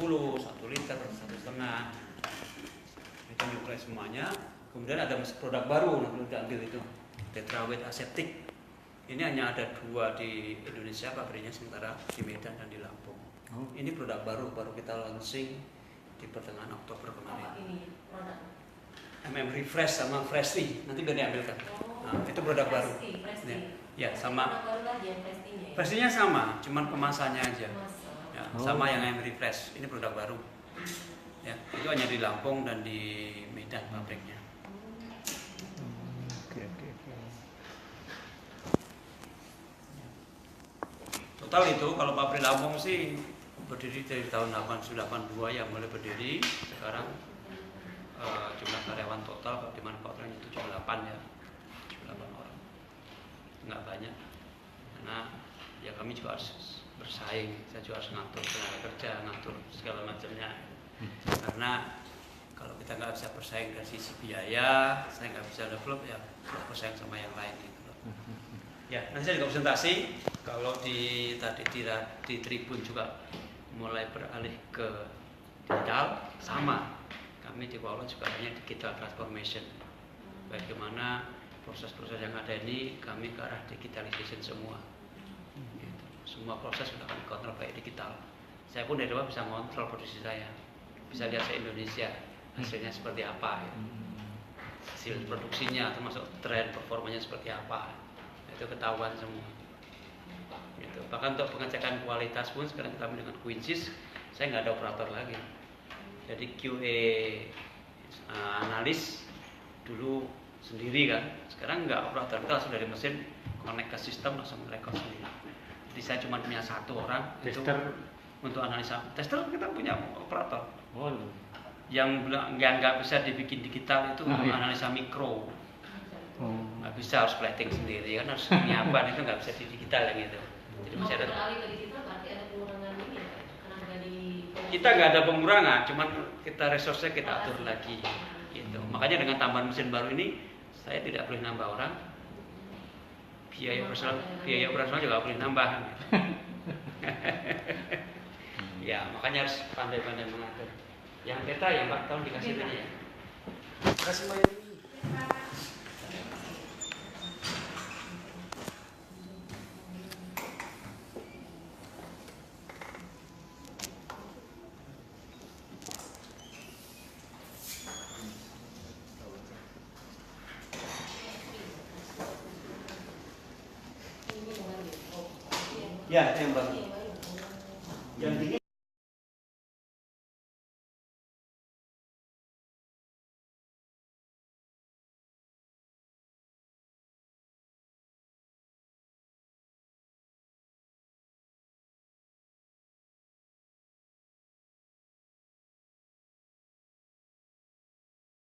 10, 1 liter, 1,5. Kita nyuplai semuanya. Kemudian ada produk baru, nanti kita ambil itu tetrawet aseptik. Ini hanya ada 2 di Indonesia pabriknya, sementara di Medan dan di Lampung. Ini produk baru kita launching di pertengahan Oktober kemarin. Apa ini produk? Refresh sama Freshly, nanti biar diambilkan. Nah, itu produk baru. Ya, sama. Freshly-nya sama, cuman kemasannya aja. Ya, sama yang Refresh. Ini produk baru. Ya, itu hanya di Lampung dan di Medan pabriknya. Total itu kalau pabrik Lampung sih berdiri dari tahun 1982 ya mulai berdiri. Sekarang jumlah karyawan total di manufakturnya 78 ya, 78 orang. Nggak banyak, karena ya kami juga harus bersaing. Saya juga harus ngatur tenaga kerja, ngatur segala macamnya. Karena kalau kita nggak bisa bersaing dari sisi biaya, saya nggak bisa develop ya, kita bersaing sama yang lain gitu loh. Ya, nanti saya juga presentasi. Kalau di Tribun juga mulai beralih ke digital, sama. Kami di Kuala juga hanya digital transformation. Bagaimana proses-proses yang ada ini kami ke arah digitalization semua. Gitu. Semua proses sudah kami kontrol kayak digital. Saya pun dari bawah bisa mengontrol produksi saya, bisa lihat se Indonesia hasilnya seperti apa, ya. Hasil produksinya termasuk tren performanya seperti apa, itu ketahuan semua. Gitu. Bahkan untuk pengecekan kualitas pun sekarang kami dengan Quincis, saya nggak ada operator lagi. Jadi QA analis dulu sendiri kan, sekarang nggak operator, kita langsung dari mesin connect ke sistem langsung record sendiri. Jadi saya cuma punya 1 orang tester untuk analisa. Tester kita punya operator. Yang nggak bisa dibikin digital itu analisa mikro. Nggak bisa, harus plating sendiri kan, harus penyiapan itu nggak bisa di digital yang itu. Jadi masih ada. Kita nggak ada pengurangan, cuman kita resource-nya kita atur lagi. Gitu. Makanya dengan tambahan mesin baru ini, saya tidak boleh nambah orang. Biaya operasional juga boleh nambah. Ya, makanya harus pandai-pandai mengatur. Yang beta ya Mbak, tolong dikasih ini ya. Kasih Mbak ini. Ya, yang baru.